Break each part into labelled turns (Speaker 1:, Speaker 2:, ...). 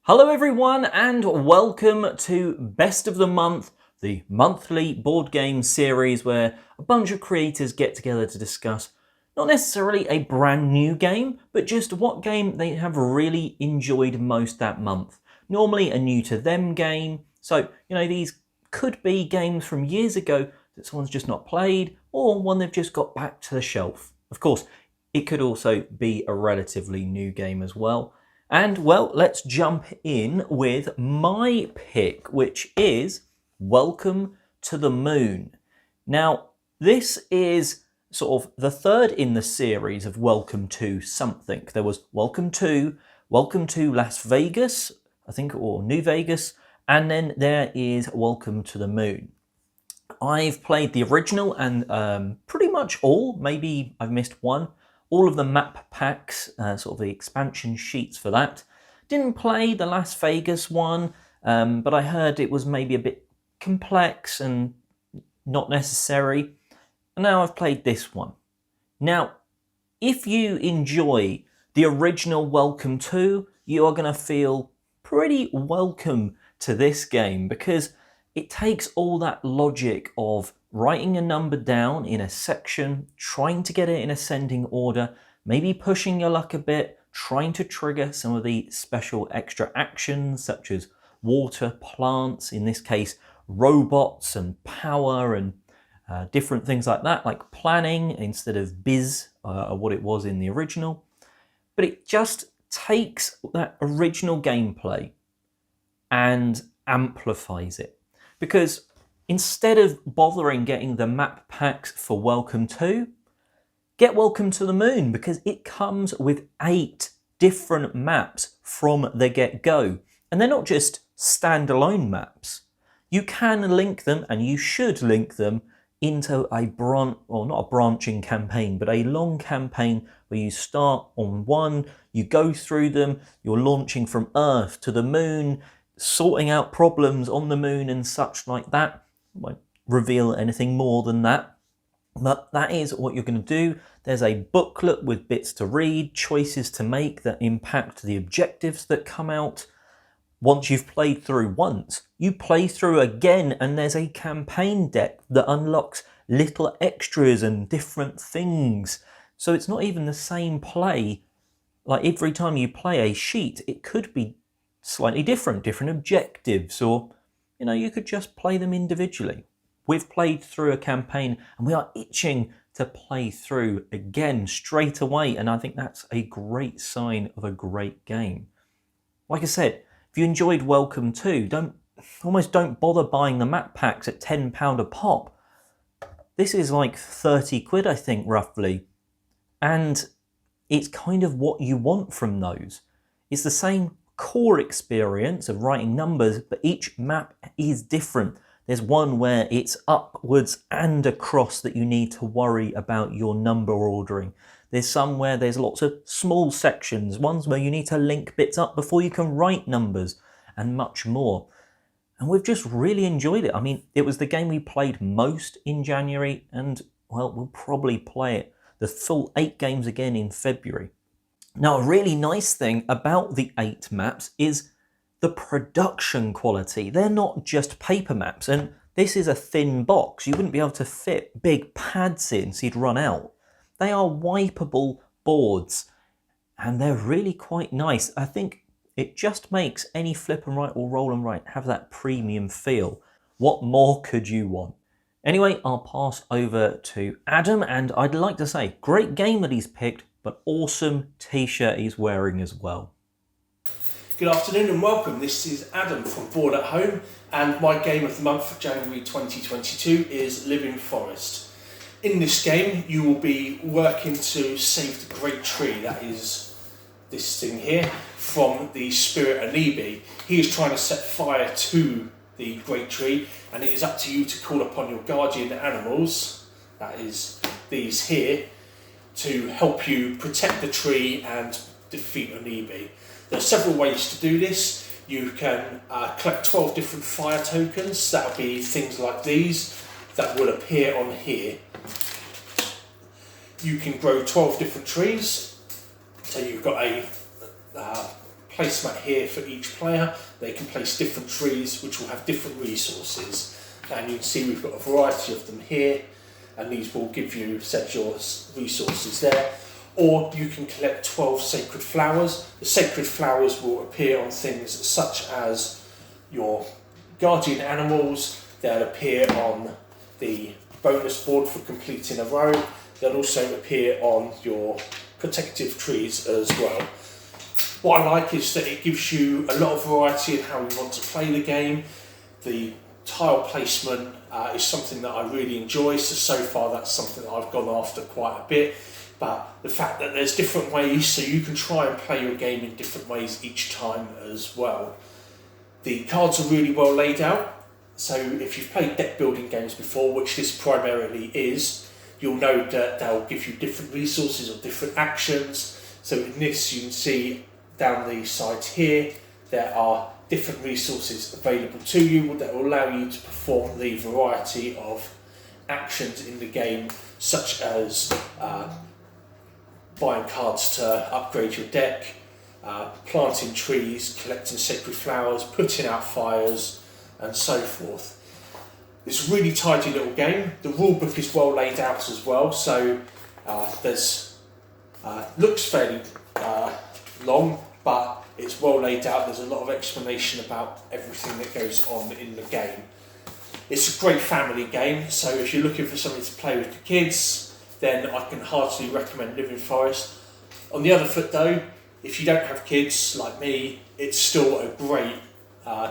Speaker 1: Hello everyone and welcome to Best of the Month, the monthly board game series where a bunch of creators get together to discuss not necessarily a brand new game, but just what game they have really enjoyed most that month. Normally a new to them game, so these could be games from years ago that someone's just not played or one they've just got back to the shelf. Of course, it could also be a relatively new game as well. And well, let's jump in with my pick, which is Welcome to the Moon. Now, this is sort of the third in the series of Welcome to something. There was Welcome to Las Vegas, I think, or New Vegas, and then there is Welcome to the Moon. I've played the original and pretty much all, maybe I've missed one. All of the map packs, sort of the expansion sheets for that. Didn't play the Las Vegas one, but I heard it was maybe a bit complex and not necessary. And now I've played this one. Now, if you enjoy the original Welcome to, you are going to feel pretty welcome to this game because it takes all that logic of writing a number down in a section, trying to get it in ascending order, maybe pushing your luck a bit, trying to trigger some of the special extra actions such as water, plants, in this case robots and power and different things like that, like planning instead of biz, what it was in the original. But it just takes that original gameplay and amplifies it. Because instead of bothering getting the map packs for Welcome to, get Welcome to the Moon because it comes with 8 different maps from the get-go. And they're not just standalone maps. You can link them, and you should link them, into not a branching campaign, but a long campaign where you start on one, you go through them, you're launching from Earth to the Moon, sorting out problems on the Moon and such like that. I won't reveal anything more than that, but that is what you're going to do. There's a booklet with bits to read, choices to make that impact the objectives that come out. Once you've played through once, you play through again and there's a campaign deck that unlocks little extras and different things. So it's not even the same play. Like every time you play a sheet, it could be slightly different objectives, or you could just play them individually. We've played through a campaign and we are itching to play through again straight away, and I think that's a great sign of a great game. Like I said, if you enjoyed Welcome to, almost don't bother buying the map packs at £10 a pop. This is like 30 quid, I think, roughly, and it's kind of what you want from those. It's the same core experience of writing numbers, but each map is different. There's one where it's upwards and across that you need to worry about your number ordering. There's some where there's lots of small sections, ones where you need to link bits up before you can write numbers, and much more. And we've just really enjoyed it. I mean, it was the game we played most in January, and well, we'll probably play it the full 8 games again in February. Now, a really nice thing about the 8 maps is the production quality. They're not just paper maps, and this is a thin box. You wouldn't be able to fit big pads in, so you'd run out. They are wipeable boards, and they're really quite nice. I think it just makes any flip and write or roll and write have that premium feel. What more could you want? Anyway, I'll pass over to Adam, and I'd like to say, great game that he's picked, but awesome t-shirt he's wearing as well.
Speaker 2: Good afternoon and welcome. This is Adam from Board at Home, and my game of the month for January 2022 is Living Forest. In this game, you will be working to save the great tree, that is this thing here, from the spirit Anibi. He is trying to set fire to the great tree, and it is up to you to call upon your guardian animals, that is these here, to help you protect the tree and defeat Anibi. There are several ways to do this. You can collect 12 different fire tokens. That'll be things like these that will appear on here. You can grow 12 different trees. So you've got a placemat here for each player. They can place different trees which will have different resources. And you can see we've got a variety of them here, and these will give you, set your resources there. Or you can collect 12 sacred flowers. The sacred flowers will appear on things such as your guardian animals. They'll appear on the bonus board for completing a row. They'll also appear on your protective trees as well. What I like is that it gives you a lot of variety in how you want to play the game. The tile placement is something that I really enjoy, so far that's something that I've gone after quite a bit. But the fact that there's different ways, so you can try and play your game in different ways each time as well. The cards are really well laid out, so if you've played deck building games before, which this primarily is, you'll know that they'll give you different resources or different actions. So in this you can see down the sides here, there are different resources available to you that will allow you to perform the variety of actions in the game, such as buying cards to upgrade your deck, planting trees, collecting sacred flowers, putting out fires, and so forth. It's a really tidy little game. The rulebook is well laid out as well, so looks fairly long, but it's well laid out. There's a lot of explanation about everything that goes on in the game. It's a great family game, so if you're looking for something to play with the kids, then I can heartily recommend Living Forest. On the other foot though, if you don't have kids like me, it's still a great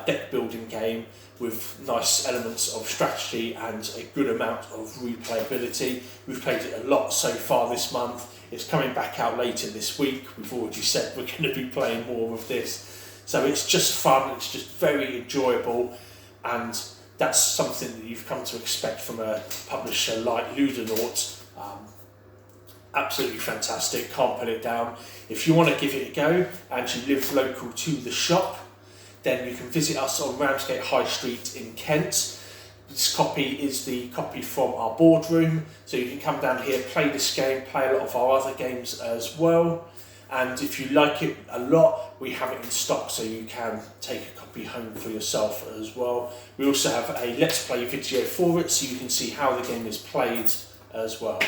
Speaker 2: deck building game with nice elements of strategy and a good amount of replayability. We've played it a lot so far this month. It's coming back out later this week. We've already said we're going to be playing more of this. So it's just fun, it's just very enjoyable, and that's something that you've come to expect from a publisher like Ludonauts. Absolutely fantastic, can't put it down. If you want to give it a go and you live local to the shop, then you can visit us on Ramsgate High Street in Kent. This copy is the copy from our boardroom, so you can come down here, play this game, play a lot of our other games as well. And if you like it a lot, we have it in stock, so you can take a copy home for yourself as well. We also have a Let's Play video for it, so you can see how the game is played as well.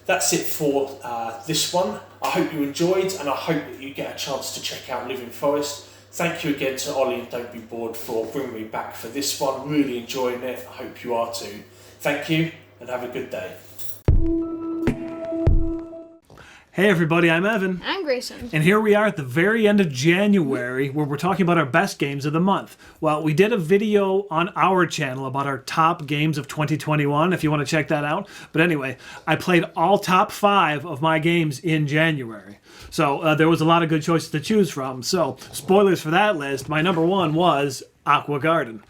Speaker 2: That's it for this one. I hope you enjoyed, and I hope that you get a chance to check out Living Forest. Thank you again to Ollie and Don't Be Bored for bringing me back for this one. Really enjoying it. I hope you are too. Thank you, and have a good day.
Speaker 3: Hey everybody, I'm Evan.
Speaker 4: I'm Grayson.
Speaker 3: And here we are at the very end of January, where we're talking about our best games of the month. Well, we did a video on our channel about our top games of 2021, if you want to check that out. But anyway, I played all top 5 of my games in January. So there was a lot of good choices to choose from. So, spoilers for that list, my number 1 was Aqua Garden.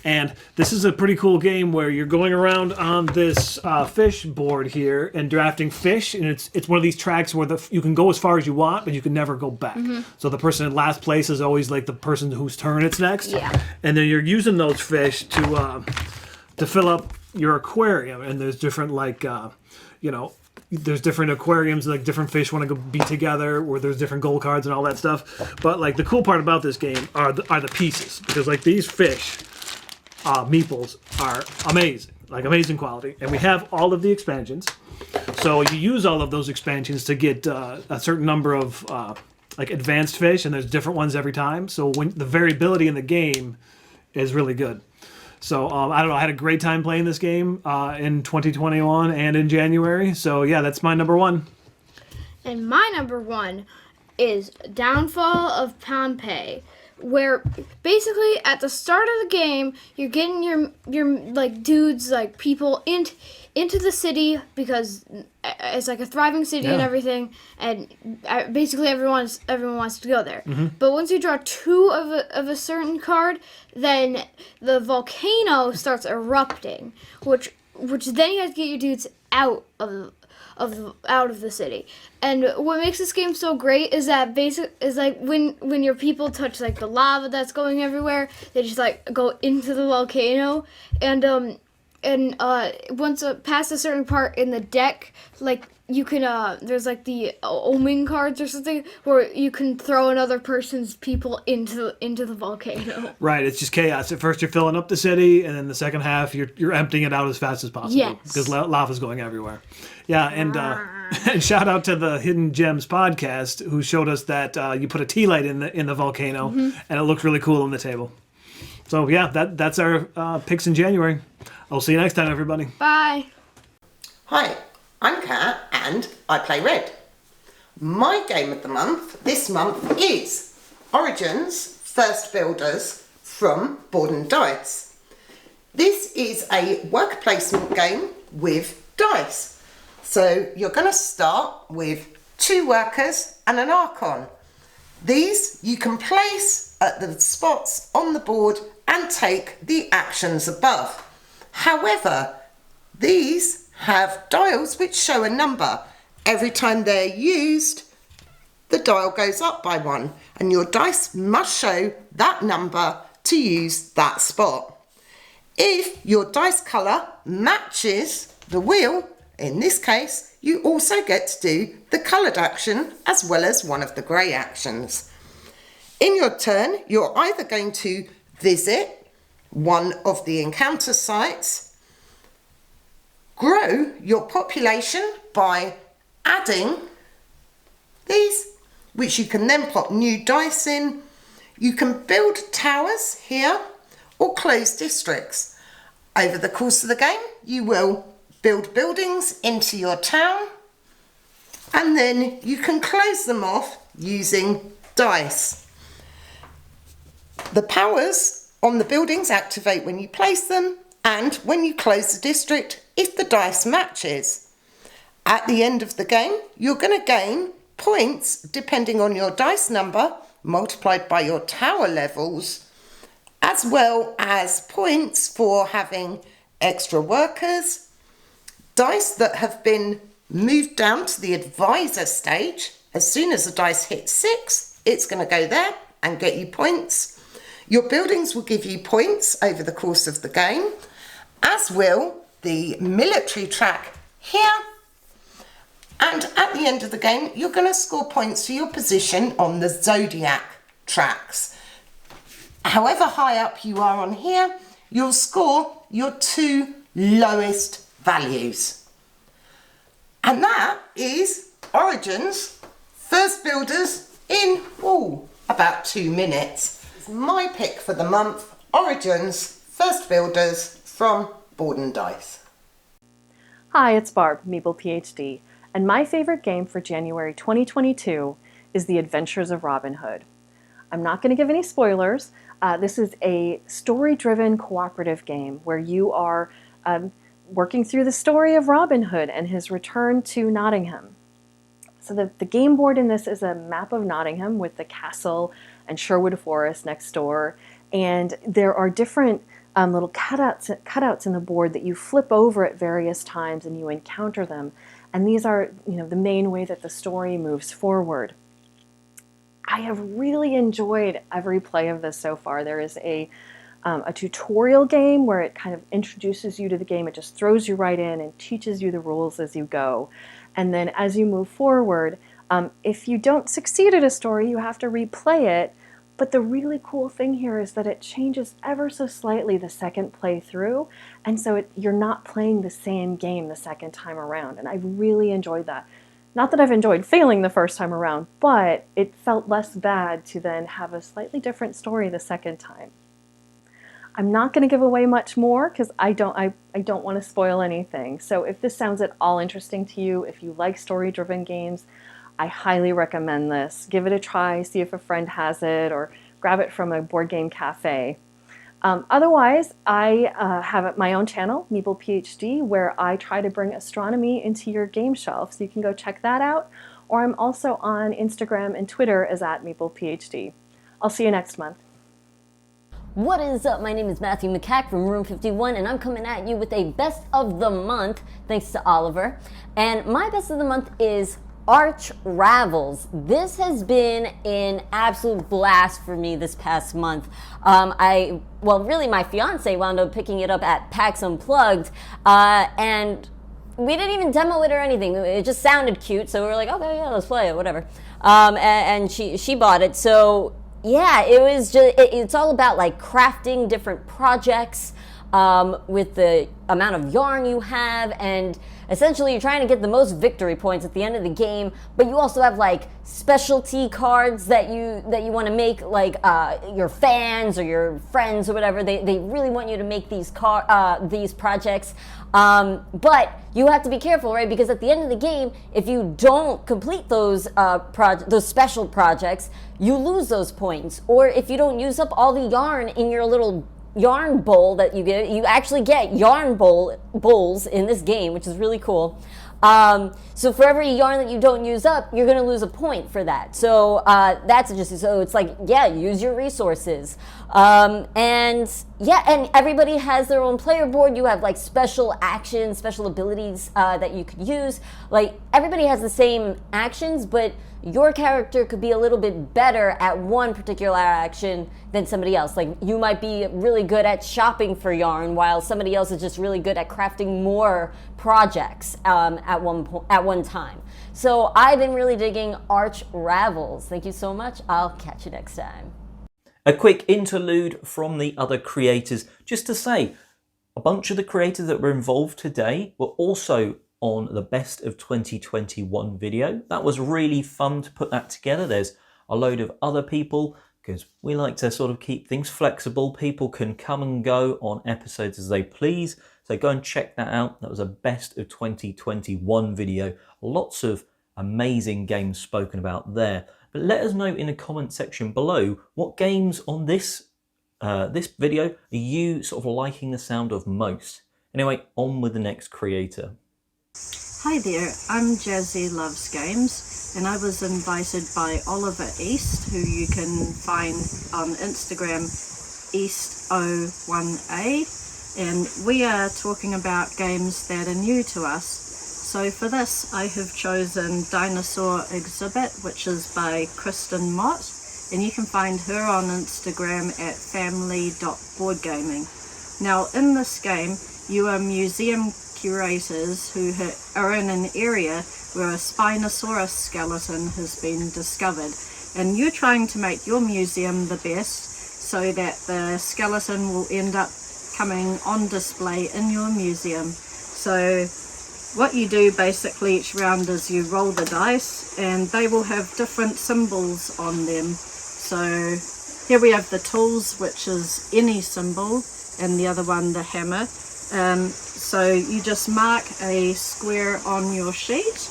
Speaker 3: And this is a pretty cool game where you're going around on this fish board here and drafting fish, and it's one of these tracks where you can go as far as you want, but you can never go back. Mm-hmm. So the person in last place is always like the person whose turn it's next.
Speaker 4: Yeah.
Speaker 3: And then you're using those fish to fill up your aquarium, and there's different there's different aquariums, like different fish want to go be together, where there's different goal cards and all that stuff. But like the cool part about this game are the pieces, because like these fish. Meeples are amazing, like amazing quality, and we have all of the expansions. So you use all of those expansions to get a certain number of like advanced fish, and there's different ones every time. So when the variability in the game is really good. So I don't know, I had a great time playing this game in 2021 and in January. So yeah, that's my number 1.
Speaker 4: And my number 1 is Downfall of Pompeii, where basically at the start of the game you're getting your like dudes, like people into the city, because it's like a thriving city and everything, and basically everyone wants to go there. Mm-hmm. But once you draw 2 of a certain card, then the volcano starts erupting, which then you have to get your dudes out of the city. And what makes this game so great is that like when your people touch like the lava that's going everywhere, they just like go into the volcano, and once past a certain part in the deck, like you can there's like the omen cards or something where you can throw another person's people into the volcano.
Speaker 3: Right, it's just chaos. At first you're filling up the city, and then the second half you're emptying it out as fast as possible.
Speaker 4: Yes.
Speaker 3: Because lava's going everywhere. Yeah, and shout out to the Hidden Gems podcast who showed us that you put a tea light in the volcano, and it looks really cool on the table. So yeah, that's our picks in January. I'll see you next time, everybody.
Speaker 4: Bye.
Speaker 5: Hi, I'm Kat and I play Red. My game of the month this month is Origins First Builders from Board and Dice. This is a worker placement game with dice. So you're going to start with 2 workers and an Archon. These you can place at the spots on the board and take the actions above. However, these have dials which show a number. Every time they're used, the dial goes up by 1, and your dice must show that number to use that spot. If your dice colour matches the wheel, in this case, you also get to do the coloured action as well as one of the grey actions. In your turn, you're either going to visit one of the encounter sites, grow your population by adding these, which you can then pop new dice in. You can build towers here or close districts. Over the course of the game, you will build buildings into your town, and then you can close them off using dice. The powers on the buildings activate when you place them and when you close the district if the dice matches. At the end of the game, you're going to gain points depending on your dice number multiplied by your tower levels, as well as points for having extra workers, dice that have been moved down to the advisor stage. As soon as the dice hits 6, it's going to go there and get you points. Your buildings will give you points over the course of the game, as will the military track here. And at the end of the game, you're going to score points for your position on the zodiac tracks. However high up you are on here, you'll score your 2 lowest values. And that is Origins First Builders in about 2 minutes. It's my pick for the month, Origins First Builders from Board and Dice.
Speaker 6: Hi, it's Barb MeeplePhD, and my favorite game for January 2022 is The Adventures of Robin Hood. I'm not going to give any spoilers. This is a story-driven cooperative game where you are working through the story of Robin Hood and his return to Nottingham. So the game board in this is a map of Nottingham with the castle and Sherwood Forest next door, and there are different little cutouts in the board that you flip over at various times and you encounter them. And these are, the main way that the story moves forward. I have really enjoyed every play of this so far. There is a tutorial game where it kind of introduces you to the game. It just throws you right in and teaches you the rules as you go. And then as you move forward, if you don't succeed at a story, you have to replay it. But the really cool thing here is that it changes ever so slightly the second play through, and so you're not playing the same game the second time around, and I really enjoyed that. Not that I've enjoyed failing the first time around, but it felt less bad to then have a slightly different story the second time. I'm not going to give away much more because I don't want to spoil anything. So if this sounds at all interesting to you, if you like story-driven games, I highly recommend this. Give it a try, see if a friend has it, or grab it from a board game cafe. Otherwise, I have my own channel, MeeplePhD, where I try to bring astronomy into your game shelf, so you can go check that out. Or I'm also on Instagram and Twitter as @MeeplePhD. I'll see you next month.
Speaker 7: What is up? My name is Matthew McCack from Room 51, and I'm coming at you with a best of the month, thanks to Oliver. And my best of the month is Arch Ravels. This has been an absolute blast for me this past month. Really my fiance wound up picking it up at PAX Unplugged, and we didn't even demo it or anything. It just sounded cute, so we were like, okay, yeah, let's play it, whatever. And she bought it. So yeah, it was just it's all about like crafting different projects with the amount of yarn you have, and essentially you're trying to get the most victory points at the end of the game. But you also have like specialty cards that you want to make, like your fans or your friends or whatever. They really want you to make these projects. But you have to be careful, right? Because at the end of the game, if you don't complete those those special projects, you lose those points. Or if you don't use up all the yarn in your little yarn bowl that you get, you actually get yarn bowls in this game, which is really cool. So for every yarn that you don't use up, you're going to lose a point for that. So that's just, so it's like, yeah, use your resources. And yeah, and everybody has their own player board. You have like special actions, special abilities that you could use. Like everybody has the same actions, but your character could be a little bit better at one particular action than somebody else. Like you might be really good at shopping for yarn, while somebody else is just really good at crafting more projects at one time. So I've been really digging Arch Ravels. Thank you so much. I'll catch you next time.
Speaker 1: A quick interlude from the other creators, just to say, a bunch of the creators that were involved today were also on the Best of 2021 video. That was really fun to put that together. There's a load of other people, because we like to sort of keep things flexible. People can come and go on episodes as they please. So go and check that out. That was a Best of 2021 video. Lots of amazing games spoken about there. But let us know in the comment section below what games on this video are you sort of liking the sound of most. Anyway, on with the next creator.
Speaker 8: Hi there, I'm Jazzy Loves Games, and I was invited by Oliver East, who you can find on Instagram, East01A, and we are talking about games that are new to us. So for this, I have chosen Dinosaur Exhibit, which is by Kristen Mott, and you can find her on Instagram at family.boardgaming. Now in this game, you are museum curators who are in an area where a Spinosaurus skeleton has been discovered, and you're trying to make your museum the best so that the skeleton will end up coming on display in your museum. So what you do basically each round is you roll the dice, and they will have different symbols on them. So here we have the tools, which is any symbol, and the other one the hammer. So you just mark a square on your sheet,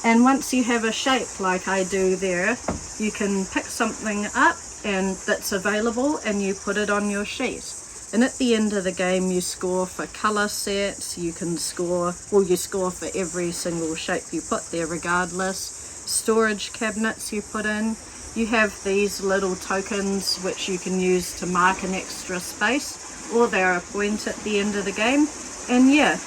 Speaker 8: and once you have a shape like I do there, you can pick something up and that's available and you put it on your sheet. And at the end of the game you score for colour sets, you score for every single shape you put there regardless. Storage cabinets you put in. You have these little tokens which you can use to mark an extra space, or they're a point at the end of the game. And yeah,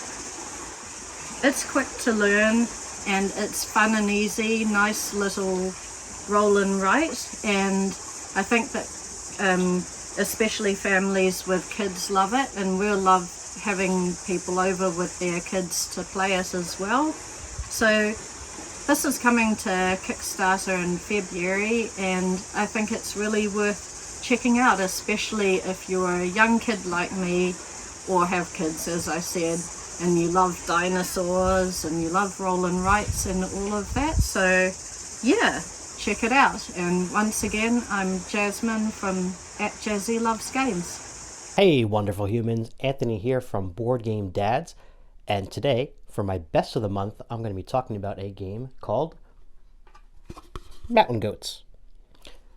Speaker 8: it's quick to learn and it's fun and easy, nice little roll and write, and I think that especially families with kids love it, and we'll love having people over with their kids to play it as well. So this is coming to Kickstarter in February, and I think it's really worth checking out, especially if you're a young kid like me, or have kids as I said, and you love dinosaurs and you love roll and writes and all of that. So yeah, check it out. And once again, I'm Jasmine from @JazzyLovesGames.
Speaker 9: Hey wonderful humans, Anthony here from BoardGameDads, and today for my best of the month I'm going to be talking about a game called Mountain Goats.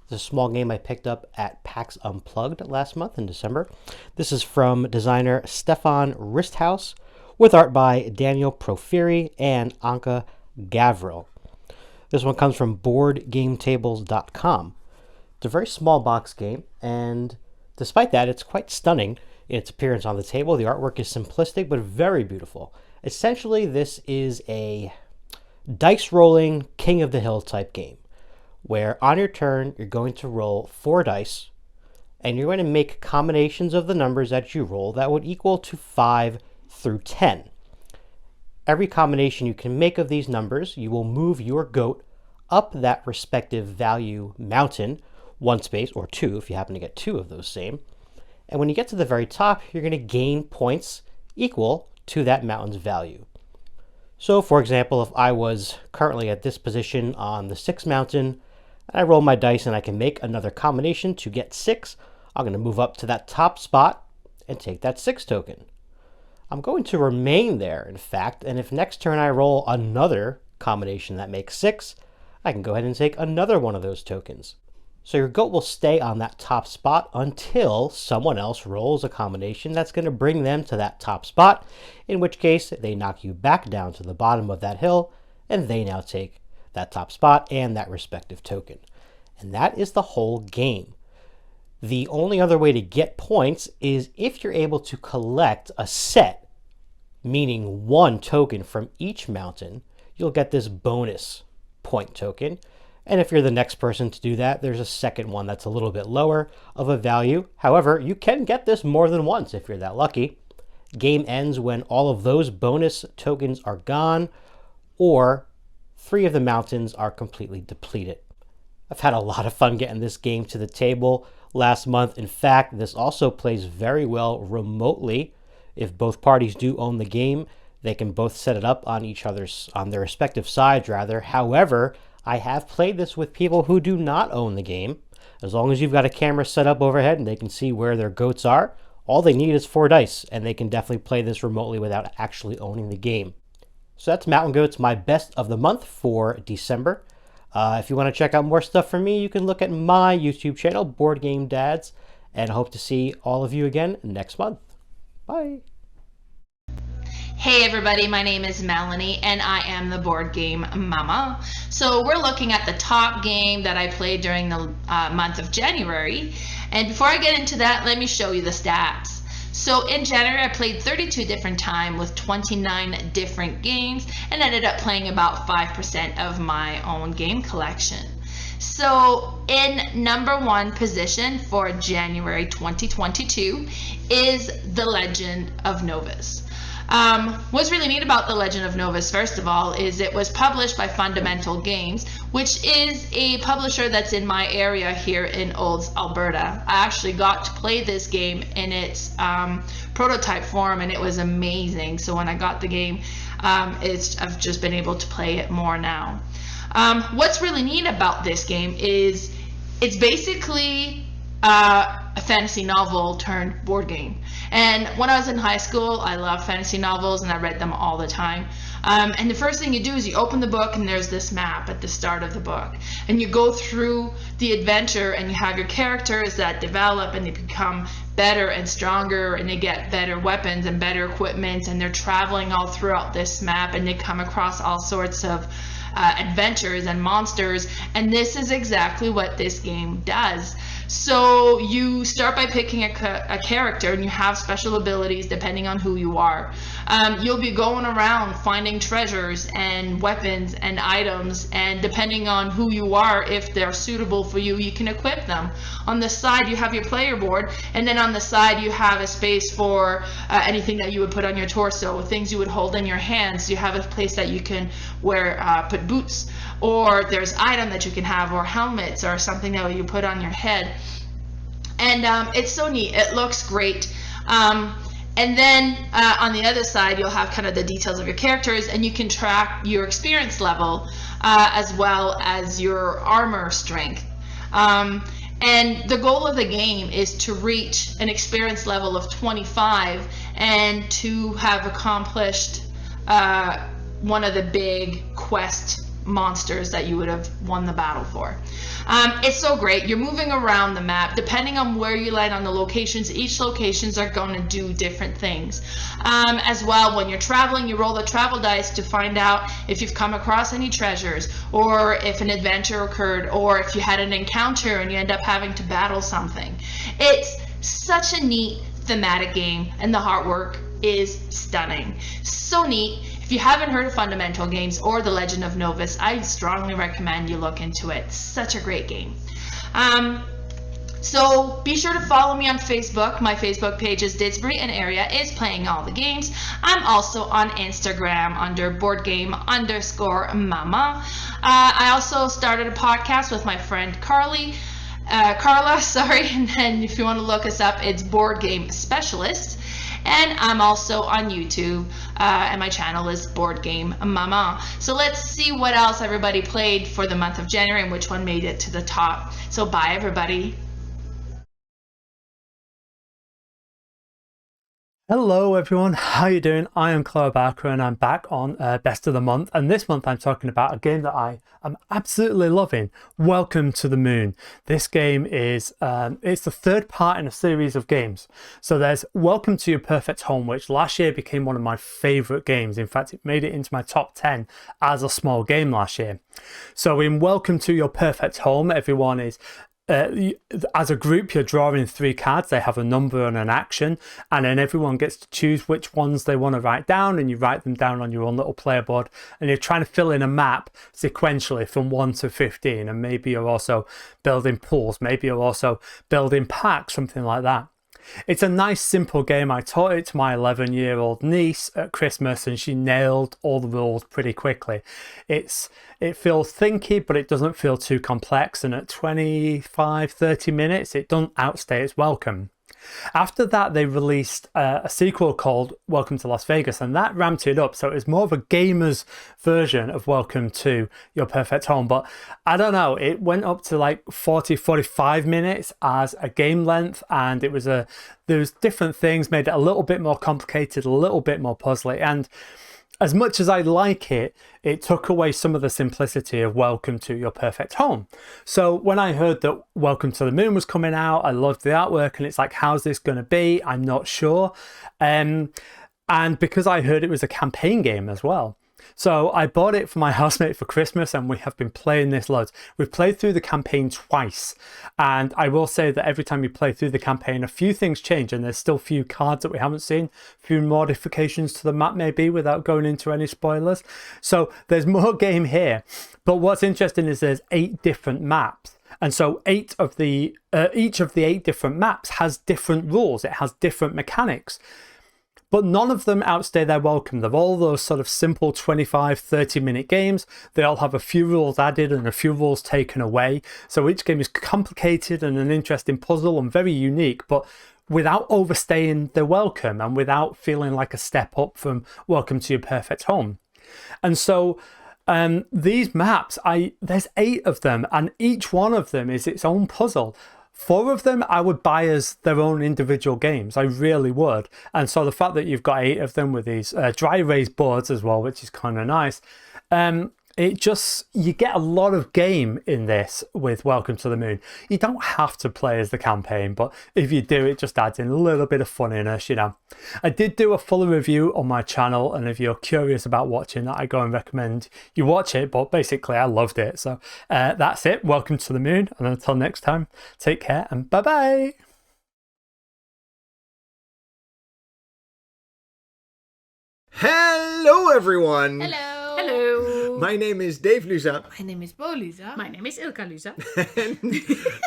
Speaker 9: It's a small game I picked up at PAX Unplugged last month in December. This is from designer Stefan Risthaus with art by Daniel Profiri and Anka Gavril. This one comes from BoardGameTables.com. It's a very small box game, and despite that, it's quite stunning in its appearance on the table. The artwork is simplistic but very beautiful. Essentially, this is a dice rolling King of the Hill type game, where on your turn, you're going to roll 4 dice, and you're going to make combinations of the numbers that you roll that would equal to 5 through 10. every combination you can make of these numbers, you will move your goat up that respective value mountain, 1 space, or 2 if you happen to get 2 of those same. And when you get to the very top, you're going to gain points equal to that mountain's value. So for example, if I was currently at this position on the 6 mountain, and I roll my dice and I can make another combination to get 6, I'm going to move up to that top spot and take that 6 token. I'm going to remain there, in fact, and if next turn I roll another combination that makes 6, I can go ahead and take another one of those tokens. So your goat will stay on that top spot until someone else rolls a combination that's going to bring them to that top spot, in which case they knock you back down to the bottom of that hill, and they now take that top spot and that respective token. And that is the whole game. The only other way to get points is if you're able to collect a set, meaning 1 token from each mountain, you'll get this bonus point token. And if you're the next person to do that, there's a second one that's a little bit lower of a value. However, you can get this more than once if you're that lucky. Game ends when all of those bonus tokens are gone, or 3 of the mountains are completely depleted. I've had a lot of fun getting this game to the table last month. In fact, this also plays very well remotely. If both parties do own the game, they can both set it up on their respective sides rather. However, I have played this with people who do not own the game. As long as you've got a camera set up overhead and they can see where their goats are, all they need is 4 dice, and they can definitely play this remotely without actually owning the game. So that's Mountain Goats, my best of the month for December. If you want to check out more stuff from me, you can look at my YouTube channel, BoardGameDads, and I hope to see all of you again next month. Bye.
Speaker 10: Hey everybody, my name is Melanie and I am the Boardgame Mama. So we're looking at the top game that I played during the month of January. And before I get into that, let me show you the stats. So in January, I played 32 different times with 29 different games and ended up playing about 5% of my own game collection. So in number 1 position for January 2022 is The Legend of Novus. What's really neat about The Legend of Novus, first of all, is it was published by Fundamental Games, which is a publisher that's in my area here in Olds, Alberta. I actually got to play this game in its prototype form, and it was amazing. So when I got the game, I've just been able to play it more now. What's really neat about this game is it's basically a fantasy novel turned board game. And when I was in high school, I loved fantasy novels and I read them all the time. And the first thing you do is you open the book and there's this map at the start of the book. And you go through the adventure and you have your characters that develop and they become better and stronger and they get better weapons and better equipment and they're traveling all throughout this map and they come across all sorts of adventures and monsters, and this is exactly what this game does. So you start by picking a character and you have special abilities depending on who you are. You'll be going around finding treasures and weapons and items, and depending on who you are, if they're suitable for you, you can equip them. On the side you have your player board, and then on the side you have a space for anything that you would put on your torso, things you would hold in your hands. You have a place that you can put boots, or there's item that you can have, or helmets, or something that you put on your head. And it's so neat. It looks great. And then on the other side, you'll have kind of the details of your characters, and you can track your experience level as well as your armor strength. And the goal of the game is to reach an experience level of 25 and to have accomplished one of the big quest monsters that you would have won the battle for. It's so great. You're moving around the map. Depending on where you land on the locations, each locations are going to do different things. As well, when you're traveling, you roll the travel dice to find out if you've come across any treasures, or if an adventure occurred, or if you had an encounter and you end up having to battle something. It's such a neat thematic game, and the artwork is stunning. So neat. If you haven't heard of Fundamental Games or The Legend of Novus, I strongly recommend you look into it. Such a great game. So be sure to follow me on Facebook. My Facebook page is Didsbury and area is playing all the games. I'm also on Instagram under BoardGame_Mama. I also started a podcast with my friend Carla, and then if you want to look us up, it's Board Game Specialist. And I'm also on YouTube, and my channel is Boardgame Maman. So let's see what else everybody played for the month of January and which one made it to the top. So bye, everybody.
Speaker 11: Hello everyone, how you doing? I am Clara Barker and I'm back on Best of the Month, and this month I'm talking about a game that I am absolutely loving, Welcome to the Moon. This game is it's the third part in a series of games. So there's Welcome to Your Perfect Home, which last year became one of my favourite games. In fact, it made it into my top 10 as a small game last year. So in Welcome to Your Perfect Home, everyone is as a group, you're drawing 3 cards. They have a number and an action, and then everyone gets to choose which ones they want to write down, and you write them down on your own little player board, and you're trying to fill in a map sequentially from 1 to 15, and maybe you're also building pools, maybe you're also building packs, something like that. It's a nice simple game. I taught it to my 11-year-old niece at Christmas and she nailed all the rules pretty quickly. It feels thinky, but it doesn't feel too complex, and at 25-30 minutes it doesn't outstay its welcome. After that, they released a sequel called Welcome to Las Vegas, and that ramped it up, so it was more of a gamer's version of Welcome to Your Perfect Home. But I don't know, it went up to like 40-45 minutes as a game length, and there was different things made it a little bit more complicated, a little bit more puzzly, and as much as I like it, it took away some of the simplicity of Welcome to Your Perfect Home. So when I heard that Welcome to the Moon was coming out, I loved the artwork, and it's like, how's this going to be? I'm not sure. And because I heard it was a campaign game as well. So I bought it for my housemate for Christmas, and we have been playing this loads. We've played through the campaign twice, and I will say that every time you play through the campaign, a few things change, and there's still a few cards that we haven't seen, a few modifications to the map maybe, without going into any spoilers. So there's more game here. But what's interesting is there's 8 different maps. And so each of the 8 different maps has different rules. It has different mechanics. But none of them outstay their welcome. They're all those sort of simple 25-30 minute games. They all have a few rules added and a few rules taken away. So each game is complicated and an interesting puzzle and very unique, but without overstaying their welcome and without feeling like a step up from Welcome to Your Perfect Home. And so these maps, there's 8 of them, and each one of them is its own puzzle. 4 of them I would buy as their own individual games. I really would. And so the fact that you've got 8 of them with these dry erase boards as well, which is kind of nice, you get a lot of game in this with Welcome to the Moon. You don't have to play as the campaign, but if you do, it just adds in a little bit of funniness, you know. I did do a full review on my channel, and if you're curious about watching that, I go and recommend you watch it, but basically I loved it. So that's it. Welcome to the Moon, and until next time, take care and bye-bye.
Speaker 12: Hello everyone!
Speaker 13: Hello!
Speaker 8: Hello!
Speaker 12: My name is Dave Luza.
Speaker 13: My name is Bo Luza.
Speaker 8: My name is Ilka Luza.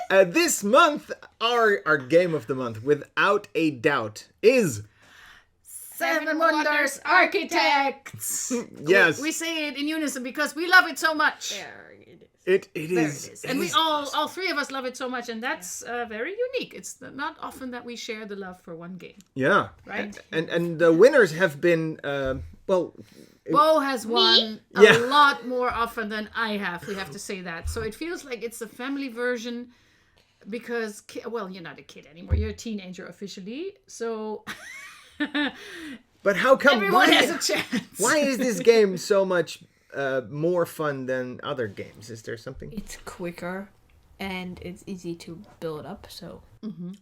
Speaker 12: And this month, our game of the month, without a doubt, is...
Speaker 13: Seven Wonders Architects!
Speaker 12: Yes.
Speaker 13: We say it in unison because we love it so much.
Speaker 8: There it is.
Speaker 12: It
Speaker 13: There
Speaker 12: is.
Speaker 13: it is. And we all 3 of us love it so much, and that's very unique. It's not often that we share the love for one game.
Speaker 12: Yeah.
Speaker 13: Right?
Speaker 12: And the winners have been,
Speaker 13: Bo has won a lot more often than I have. We have to say that. So it feels like it's a family version because, well, you're not a kid anymore. You're a teenager officially. So...
Speaker 12: But how come...
Speaker 13: Everyone has a chance.
Speaker 12: Why is this game so much more fun than other games? Is there something?
Speaker 14: It's quicker and it's easy to build up, so...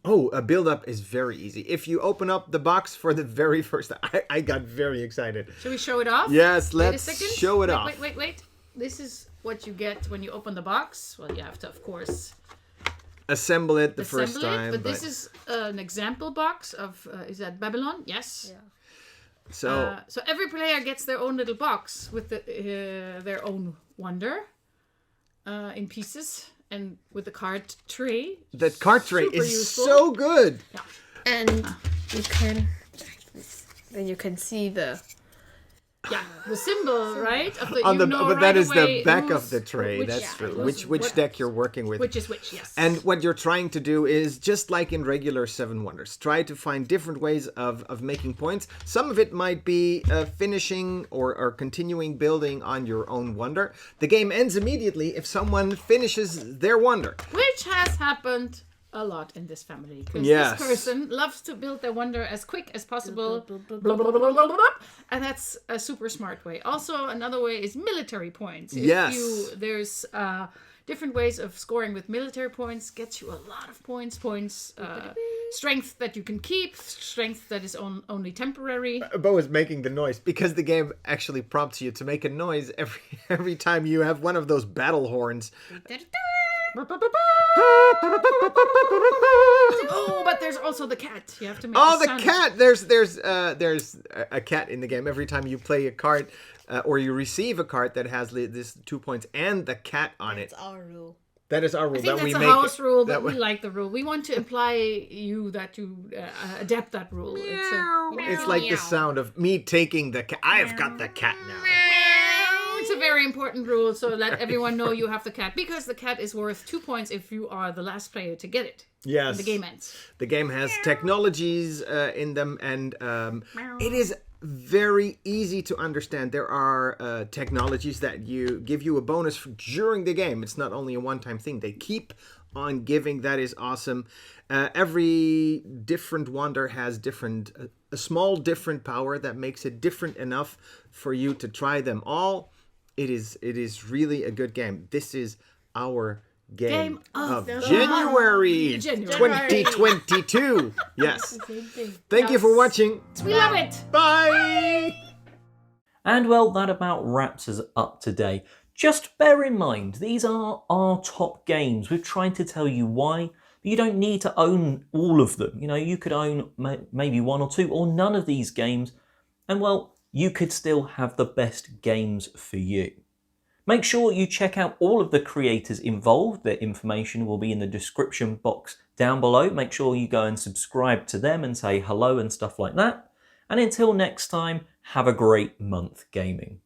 Speaker 12: Oh, a build-up is very easy. If you open up the box for the very first time, I got very excited.
Speaker 13: Should we show it off?
Speaker 12: Yes,
Speaker 13: Wait a
Speaker 12: let's
Speaker 13: second.
Speaker 12: show it off.
Speaker 13: Wait. This is what you get when you open the box. Well, you have to, of course...
Speaker 12: Assemble it the first time.
Speaker 13: But this is an example box of... is that Babylon? Yes.
Speaker 14: Yeah.
Speaker 12: So
Speaker 13: every player gets their own little box with their own wonder in pieces. and with the card tray.
Speaker 12: The card tray
Speaker 13: Super
Speaker 12: is
Speaker 13: useful.
Speaker 12: so good.
Speaker 14: And you can, then you can see the
Speaker 13: symbol, right? Of the,
Speaker 12: On the,
Speaker 13: know
Speaker 12: but
Speaker 13: right
Speaker 12: that is
Speaker 13: away
Speaker 12: the back
Speaker 13: who's-
Speaker 12: of the tray.
Speaker 13: which-
Speaker 12: That's true.
Speaker 13: who's-
Speaker 12: Which
Speaker 13: what-
Speaker 12: deck you're working with.
Speaker 13: Which is which, yes.
Speaker 12: And what you're trying to do is, just like in regular Seven Wonders, try to find different ways of making points. Some of it might be finishing or continuing building on your own wonder. The game ends immediately if someone finishes their wonder.
Speaker 13: Which has happened a lot in this family. Because
Speaker 12: Yes.
Speaker 13: this person loves to build their wonder as quick as possible. Blah, blah, blah, blah, blah, blah, and that's a super smart way. Also, another way is military points.
Speaker 12: Yes.
Speaker 13: There's different ways of scoring with military points. Gets you a lot of points. Strength that you can keep. Strength that is only temporary.
Speaker 12: Bo is making the noise because the game actually prompts you to make a noise every time you have one of those battle horns.
Speaker 13: Oh, but there's also the cat. You have to make
Speaker 12: the
Speaker 13: sound.
Speaker 12: cat! There's a cat in the game. Every time you play a card or you receive a card that has this 2 points and the cat on it.
Speaker 14: That's our rule.
Speaker 12: That is our rule.
Speaker 13: I think
Speaker 12: that
Speaker 13: that's
Speaker 12: we
Speaker 13: a
Speaker 12: make
Speaker 13: house rule, but
Speaker 12: that
Speaker 13: we like the rule. We want to imply that you adapt that rule.
Speaker 12: It's like the sound of me taking the cat. I've got the cat now.
Speaker 13: It's a very important rule, so let everyone know you have the cat, because the cat is worth 2 points if you are the last player to get it.
Speaker 12: Yes.
Speaker 13: When the game ends.
Speaker 12: The game has technologies in them, and it is very easy to understand. There are technologies that give you a bonus during the game. It's not only a one-time thing. They keep on giving. That is awesome. Every different wonder has a small different power that makes it different enough for you to try them all. It is really a good game. This is our game of January 2022. Yes. Thank you for watching.
Speaker 13: We love it.
Speaker 12: Bye.
Speaker 1: And well, that about wraps us up today. Just bear in mind, these are our top games. We've tried to tell you why. You don't need to own all of them. You could own maybe one or two or none of these games. And well, you could still have the best games for you. Make sure you check out all of the creators involved. Their information will be in the description box down below. Make sure you go and subscribe to them and say hello and stuff like that. And until next time, have a great month gaming.